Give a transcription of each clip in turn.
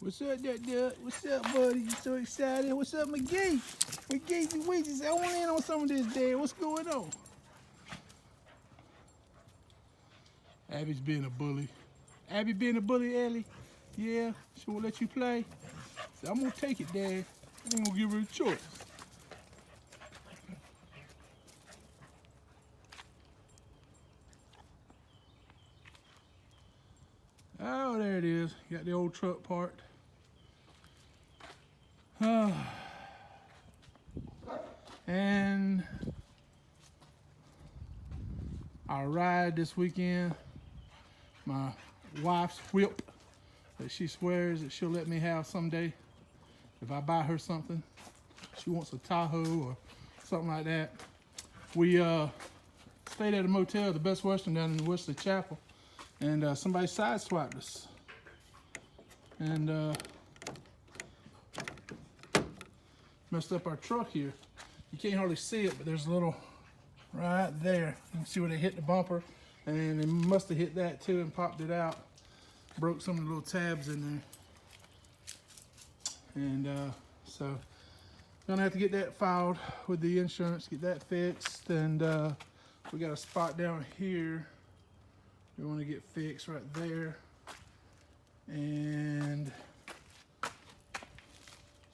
What's up, dude? What's up, buddy? You so excited? What's up, McGee? McGee, we just I want in on some of this, Dad. What's going on? Abby's being a bully. Abby being a bully, Ellie? Yeah, she won't let you play. So I'm gonna take it, Dad. I'm gonna give her a choice. Oh, there it is. Got the old truck parked. And our ride this weekend, my wife's whip that she swears that she'll let me have someday if I buy her something. She wants a Tahoe or something like that. We stayed at a motel, the Best Western down in Wesley Chapel, and somebody sideswiped us. And messed up our truck here. You can't hardly see it, but there's a little right there. You can see where they hit the bumper, and they must have hit that too and popped it out. Broke some of the little tabs in there. And so gonna have to get that filed with the insurance, get that fixed, and we got a spot down here we want to get fixed right there. And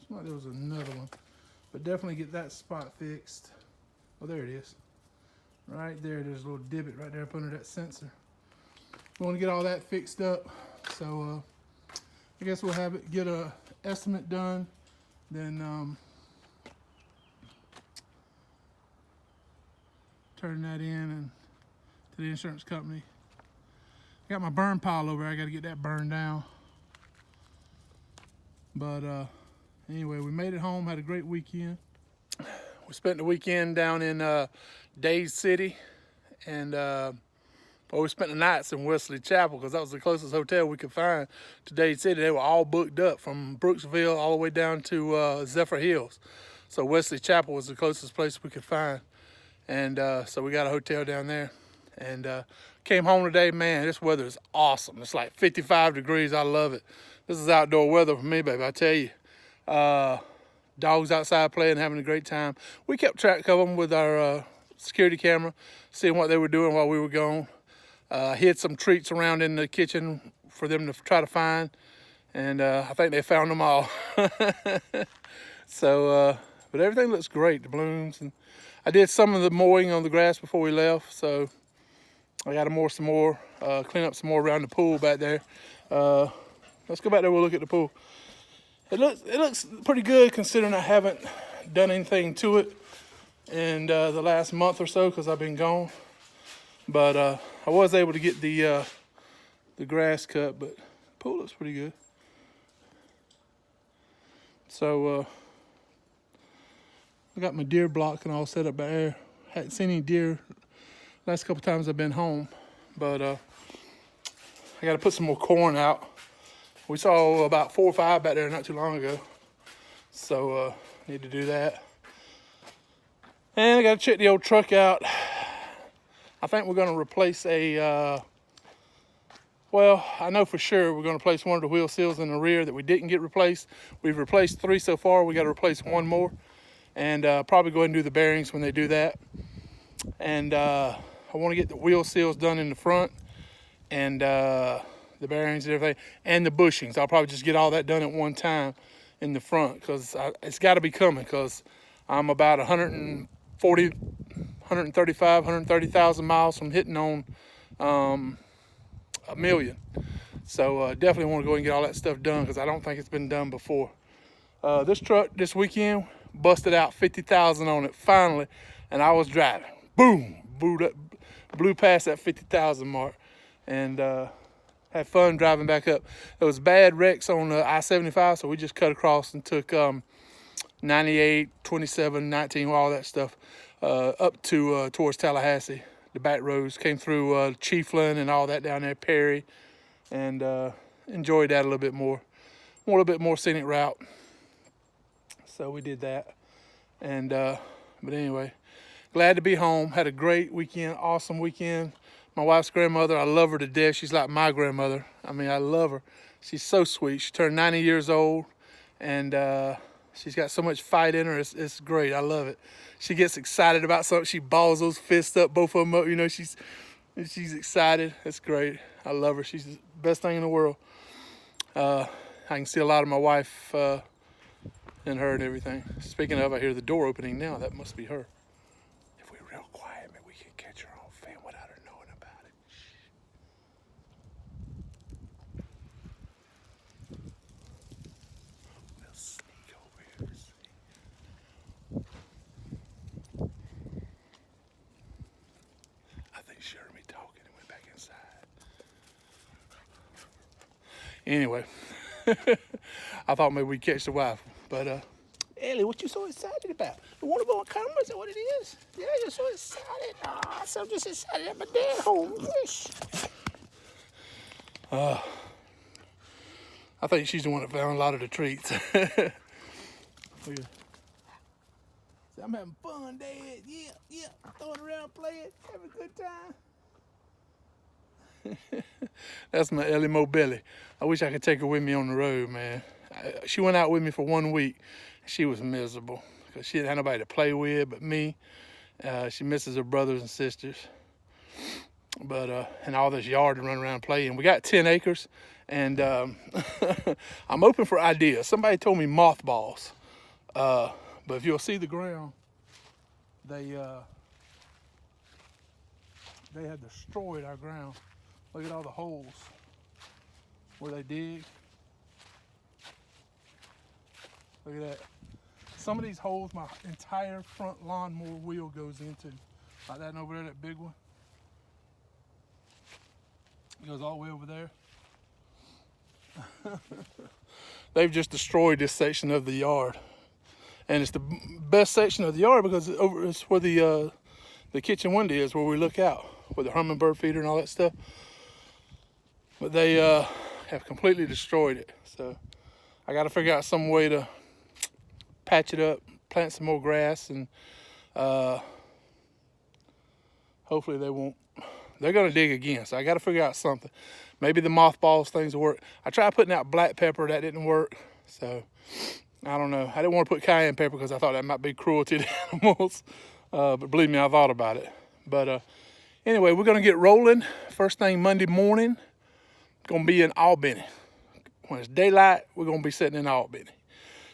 seemed like there was another one, but definitely get that spot fixed. Oh, there it is. Right there, there's a little divot right there up under that sensor. We want to get all that fixed up. So I guess we'll have it, get a estimate done, then turn that in and to the insurance company. I got my burn pile over there. I got to get that burned down. But anyway, we made it home, had a great weekend. We spent the weekend down in Dade City, and we spent the nights in Wesley Chapel because that was the closest hotel we could find to Dade City. They were all booked up from Brooksville all the way down to Zephyr Hills. So Wesley Chapel was the closest place we could find. And so we got a hotel down there. And came home today, man, this weather is awesome. It's like 55 degrees, I love it. This is outdoor weather for me, baby, I tell you. Dogs outside playing, having a great time. We kept track of them with our security camera, seeing what they were doing while we were gone. Hid some treats around in the kitchen for them to try to find. And I think they found them all. So, but everything looks great, the blooms. And I did some of the mowing on the grass before we left, so I got to mow some more, clean up some more around the pool back there. Let's go back there, we'll look at the pool. It looks pretty good considering I haven't done anything to it in the last month or so because I've been gone. But I was able to get the grass cut, but the pool looks pretty good. So I got my deer block and all set up back there. Hadn't seen any deer last couple times I've been home, but I got to put some more corn out. We saw about 4 or 5 back there not too long ago, so need to do that. And I got to check the old truck out. I think we're going to replace well, I know for sure we're going to replace one of the wheel seals in the rear that we didn't get replaced. We've replaced 3 so far. We got to replace 1 more, and probably go ahead and do the bearings when they do that. And I want to get the wheel seals done in the front, and the bearings and everything, and the bushings. I'll probably just get all that done at one time in the front because it's got to be coming because I'm about 140, 135, 130,000 miles from hitting on 1 million. So definitely want to go and get all that stuff done because I don't think it's been done before. This truck this weekend busted out 50,000 on it finally, and I was driving. Boom, blew past that 50,000 mark, and had fun driving back up. There was bad wrecks on I-75, so we just cut across and took 98, 27, 19, all that stuff up to towards Tallahassee. The back roads came through Chiefland and all that down there, Perry, and enjoyed that a little bit more. A little bit more scenic route. So we did that, and but anyway, glad to be home. Had a great weekend, awesome weekend. My wife's grandmother, I love her to death. She's like my grandmother. I mean, I love her. She's so sweet. She turned 90 years old, and she's got so much fight in her. It's great. I love it. She gets excited about something. She balls those fists up, both of them up. You know, she's excited. It's great. I love her. She's the best thing in the world. I can see a lot of my wife in her and everything. Speaking of, I hear the door opening now. That must be her. If we're real quiet, maybe we can catch her on film without her knowing about it. We'll sneak over here. I think she heard me talking and went back inside. Anyway, I thought maybe we'd catch the wife, but Ellie, what you so excited about? You want to go on camera? Is that what it is? Yeah, you're so excited. Oh, so just excited at my dad home. Wish. I think she's the one that found a lot of the treats. Look at I'm having fun, Dad. Yeah. Throwing around, playing, having a good time. That's my Ellie Mobelli. I wish I could take her with me on the road, man. She went out with me for 1 week. She was miserable because she didn't have nobody to play with but me. She misses her brothers and sisters. But and all this yard to run around playing. We got 10 acres, and I'm open for ideas. Somebody told me mothballs. But if you'll see the ground, they had destroyed our ground. Look at all the holes where they dig. Look at that. Some of these holes, my entire front lawnmower wheel goes into. Like that over there, that big one. It goes all the way over there. They've just destroyed this section of the yard. And it's the best section of the yard because it's where the kitchen window is, where we look out, with the hummingbird feeder and all that stuff. But they have completely destroyed it. So I got to figure out some way to patch it up, plant some more grass, and hopefully they won't. They're going to dig again, so I got to figure out something. Maybe the mothballs things will work. I tried putting out black pepper. That didn't work. So I don't know. I didn't want to put cayenne pepper because I thought that might be cruelty to animals. But believe me, I thought about it. But anyway, we're going to get rolling. First thing Monday morning, going to be in Albany. When it's daylight, we're going to be sitting in Albany.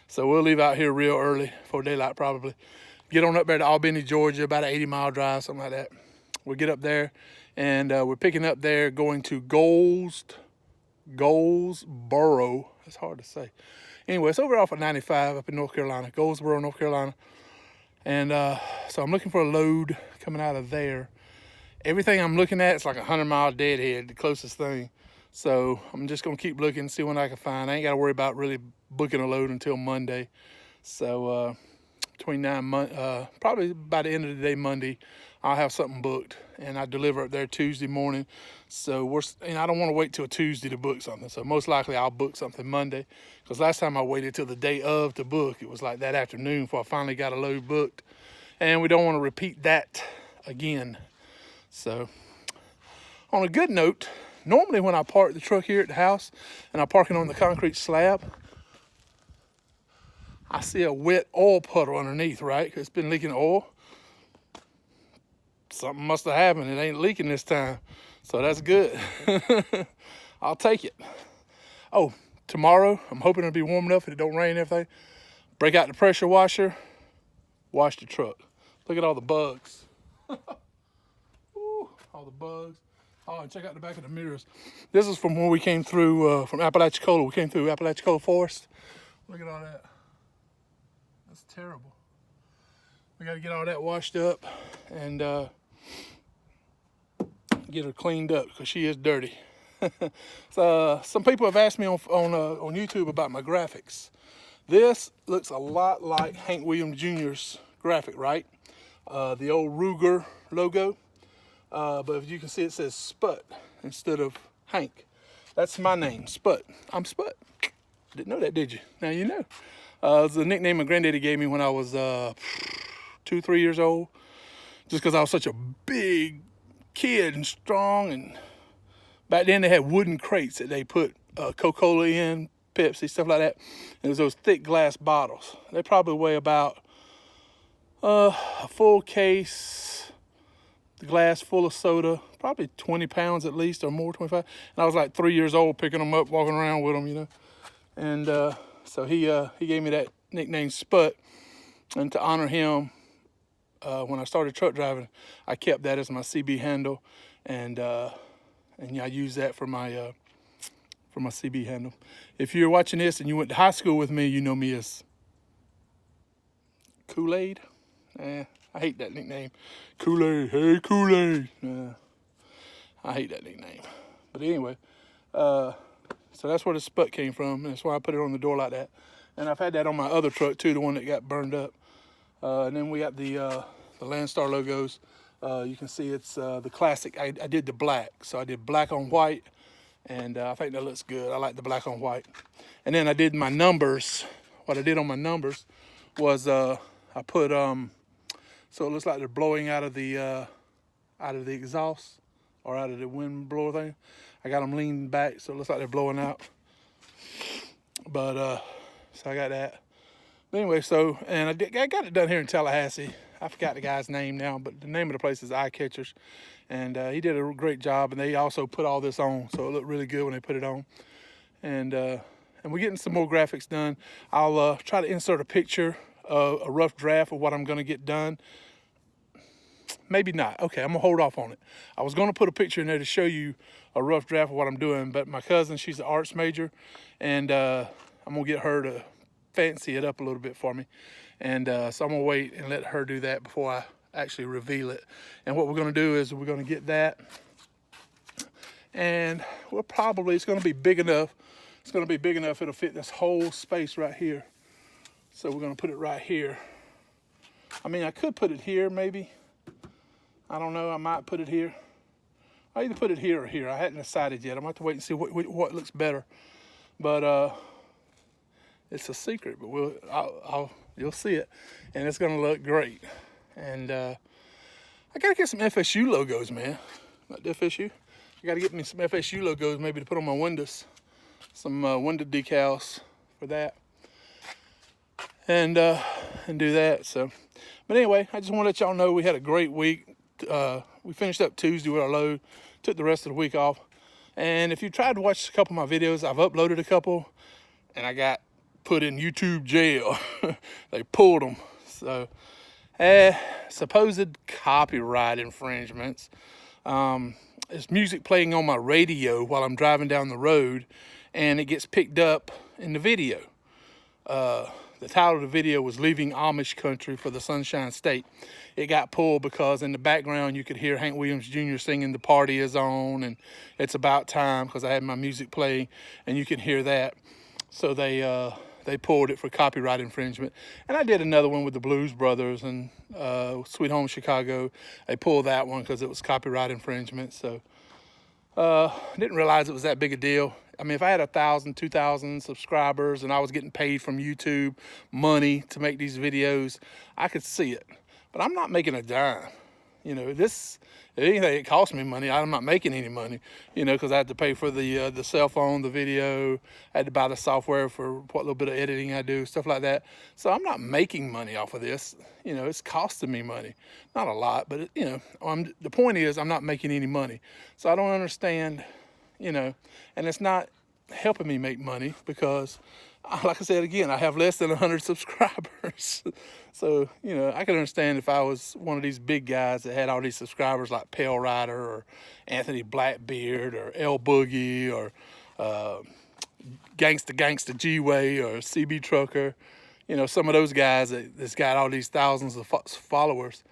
So we'll leave out here real early for daylight probably. Get on up there to Albany, Georgia, about an 80-mile drive, something like that. We'll get up there, and we're picking up there, going to Goldsboro. That's hard to say. Anyway, it's over off of 95 up in North Carolina, Goldsboro, North Carolina. And so I'm looking for a load coming out of there. Everything I'm looking at is like 100-mile deadhead, the closest thing. So I'm just going to keep looking, see what I can find. I ain't got to worry about really booking a load until Monday. So between probably by the end of the day Monday, I'll have something booked, and I deliver up there Tuesday morning. So I don't want to wait till Tuesday to book something. So most likely I'll book something Monday, because last time I waited till the day of to book, it was like that afternoon before I finally got a load booked, and we don't want to repeat that again. So on a good note, normally when I park the truck here at the house and I'm parking on the concrete slab, I see a wet oil puddle underneath, right? It's been leaking oil. Something must have happened. It ain't leaking this time. So that's good. I'll take it. Oh, tomorrow, I'm hoping it'll be warm enough and it don't rain and everything. Break out the pressure washer, wash the truck. Look at all the bugs. Ooh, all the bugs. Oh, and check out the back of the mirrors. This is from when we came through, from Apalachicola. We came through Apalachicola Forest. Look at all that. That's terrible. We got to get all that washed up and get her cleaned up because she is dirty. So some people have asked me on YouTube about my graphics. This looks a lot like Hank Williams Jr.'s graphic, right? The old Ruger logo. But if you can see, it says Sput instead of Hank. That's my name, Sput. I'm Sput. Didn't know that, did you? Now you know. It's a nickname my granddaddy gave me when I was 2-3 years old. Just because I was such a big kid and strong. And back then they had wooden crates that they put Coca-Cola in, Pepsi, stuff like that. And there's those thick glass bottles. They probably weigh about a full case, the glass full of soda, probably 20 pounds at least or more, 25. And I was like 3 years old picking them up, walking around with them, you know. And so he gave me that nickname Sput. And to honor him, when I started truck driving, I kept that as my CB handle. And yeah, I use that for my CB handle. If you're watching this and you went to high school with me, you know me as Kool-Aid. I hate that nickname. Kool-Aid, hey Kool-Aid. I hate that nickname. But anyway, so that's where the Sput came from. And that's why I put it on the door like that. And I've had that on my other truck too, the one that got burned up. And then we got the Landstar logos. You can see it's the classic. I did the black. So I did black on white. And I think that looks good. I like the black on white. And then I did my numbers. What I did on my numbers was I put so it looks like they're blowing out of the exhaust or out of the wind blower thing. I got them leaning back so it looks like they're blowing out. But so I got that. But anyway, so and I got it done here in Tallahassee. I forgot the guy's name now, but the name of the place is Eye Catchers. And he did a great job, and they also put all this on, so it looked really good when they put it on. And we're getting some more graphics done. I'll try to insert a picture, a rough draft of what I'm going to get done. Maybe not. Okay, I'm going to hold off on it. I was going to put a picture in there to show you a rough draft of what I'm doing, but my cousin, she's an arts major, and I'm going to get her to fancy it up a little bit for me. And so I'm going to wait and let her do that before I actually reveal it. And what we're going to do is we're going to get that, and it's going to be big enough. It's going to be big enough it'll fit this whole space right here. So we're going to put it right here. I mean, I could put it here maybe. I don't know. I might put it here. I either put it here or here. I hadn't decided yet. I'm going to have to wait and see what looks better. But it's a secret. But you'll see it, and it's going to look great. And I gotta get some FSU logos, man. Like FSU. I gotta get me some FSU logos maybe to put on my windows. Some window decals for that. And do that. So, but anyway, I just want to let y'all know we had a great week. We finished up Tuesday with our load. Took the rest of the week off. And if you tried to watch a couple of my videos, I've uploaded a couple, and I got put in YouTube jail. They pulled them. So. Supposed copyright infringements. It's music playing on my radio while I'm driving down the road, and it gets picked up in the video. The title of the video was Leaving Amish Country for the Sunshine State. It got pulled because in the background you could hear Hank Williams Jr. singing The Party Is On and It's About Time, because I had my music playing, and you can hear that. So they pulled it for copyright infringement. And I did another one with the Blues Brothers and Sweet Home Chicago. They pulled that one because it was copyright infringement. So didn't realize it was that big a deal. I mean, if I had 1,000, 2,000 subscribers and I was getting paid from YouTube money to make these videos, I could see it. But I'm not making a dime. You know, if anything, it costs me money. I'm not making any money, you know, because I had to pay for the cell phone, the video. I had to buy the software for what little bit of editing I do, stuff like that. So I'm not making money off of this. You know, it's costing me money. Not a lot, but, you know, the point is I'm not making any money. So I don't understand, you know, and it's not helping me make money because, like I said, again, I have less than 100 subscribers. So, you know, I can understand if I was one of these big guys that had all these subscribers like Pale Rider or Anthony Blackbeard or L Boogie or Gangsta G-Way or CB Trucker. You know, some of those guys that's got all these thousands of followers,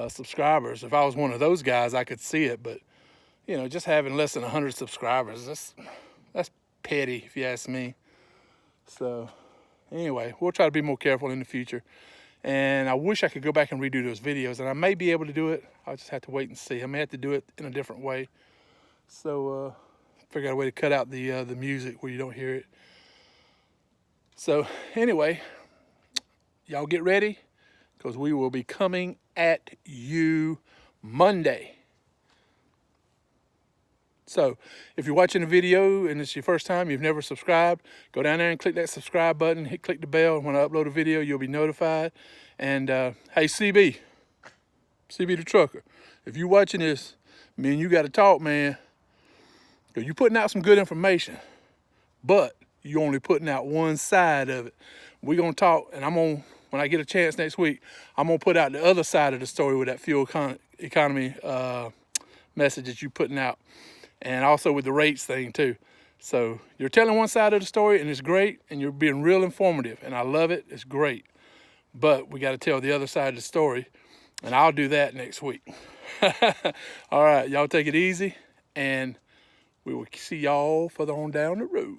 subscribers. If I was one of those guys, I could see it. But, you know, just having less than 100 subscribers, that's petty if you ask me. So anyway, we'll try to be more careful in the future. And I wish I could go back and redo those videos, and I may be able to do it. I'll just have to wait and see. I may have to do it in a different way. So figure out a way to cut out the music where you don't hear it. So anyway, y'all get ready, because we will be coming at you Monday. So if you're watching the video and it's your first time, you've never subscribed, go down there and click that subscribe button, click the bell. When I upload a video, you'll be notified. And hey, CB the trucker, if you're watching this, me and you got to talk, man. Because you're putting out some good information, but you're only putting out one side of it. We're going to talk, and when I get a chance next week, I'm going to put out the other side of the story with that fuel economy message that you're putting out. And also with the rates thing too. So you're telling one side of the story and it's great, and you're being real informative, and I love it, it's great. But we got to tell the other side of the story, and I'll do that next week. All right, y'all take it easy, and we will see y'all further on down the road.